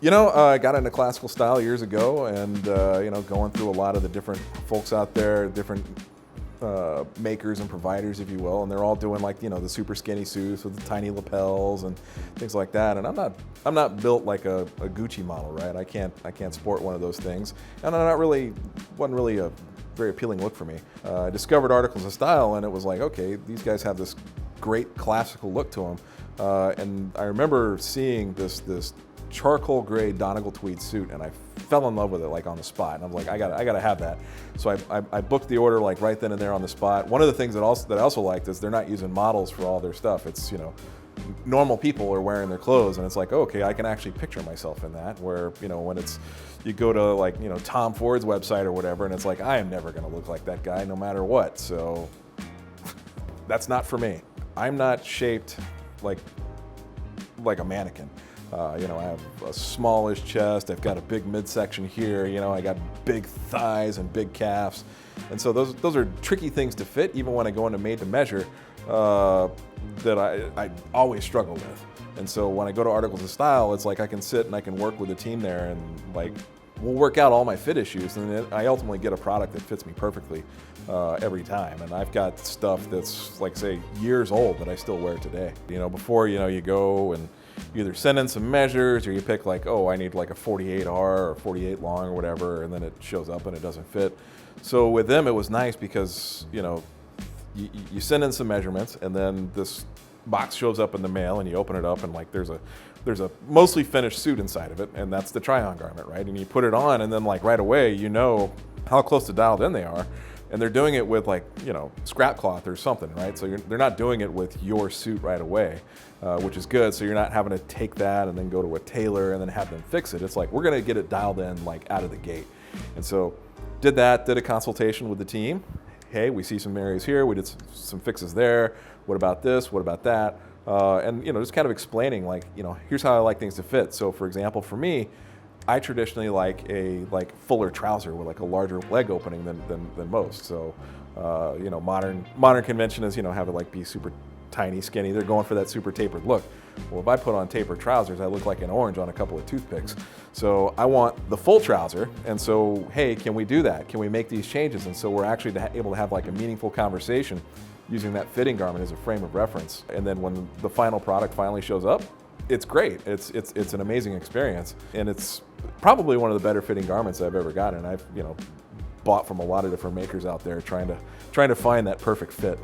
I got into classical style years ago, and going through a lot of the different folks out there, different makers and providers, if you will, and they're all doing like the super skinny suits with the tiny lapels and things like that. And I'm not built like a Gucci model, right? I can't sport one of those things, and wasn't really a very appealing look for me. I discovered Articles of Style, and it was like, okay, these guys have this great classical look to them, and I remember seeing this charcoal gray Donegal tweed suit, and I fell in love with it like on the spot. And I was like, I gotta have that. So I booked the order like right then and there on the spot. One of the things that I also liked is they're not using models for all their stuff. It's normal people are wearing their clothes, and it's like, okay, I can actually picture myself in that. Where when you go to like Tom Ford's website or whatever, and it's like, I am never gonna look like that guy no matter what. So that's not for me. I'm not shaped like a mannequin. I have a smallish chest. I've got a big midsection here. I got big thighs and big calves, and so those are tricky things to fit. Even when I go into made to measure, that I always struggle with. And so when I go to Articles of Style, it's like I can sit and I can work with the team there, and like we'll work out all my fit issues, and then I ultimately get a product that fits me perfectly every time. And I've got stuff that's like, say, years old that I still wear today. Before you go and you either send in some measures, or you pick like, oh, I need like a 48R or 48 long or whatever, and then it shows up and it doesn't fit. So with them, it was nice because you send in some measurements, and then this box shows up in the mail, and you open it up, and like there's a mostly finished suit inside of it, and that's the try-on garment, right? And you put it on, and then like right away how close to dialed in they are. And they're doing it with like scrap cloth or something, right? So they're not doing it with your suit right away, which is good. So you're not having to take that and then go to a tailor and then have them fix it. It's like, we're gonna get it dialed in like out of the gate. And so did a consultation with the team. Hey, we see some areas here, we did some fixes there. What about this? What about that? And just kind of explaining like, here's how I like things to fit. So for example, for me, I traditionally like a fuller trouser with like a larger leg opening than most. So modern convention is have it like be super tiny, skinny. They're going for that super tapered look. Well, if I put on tapered trousers, I look like an orange on a couple of toothpicks. So I want the full trouser, and so hey, can we do that? Can we make these changes? And so we're actually able to have like a meaningful conversation using that fitting garment as a frame of reference. And then when the final product finally shows up, it's great. It's an amazing experience, and it's probably one of the better fitting garments I've ever gotten. I've bought from a lot of different makers out there trying to find that perfect fit.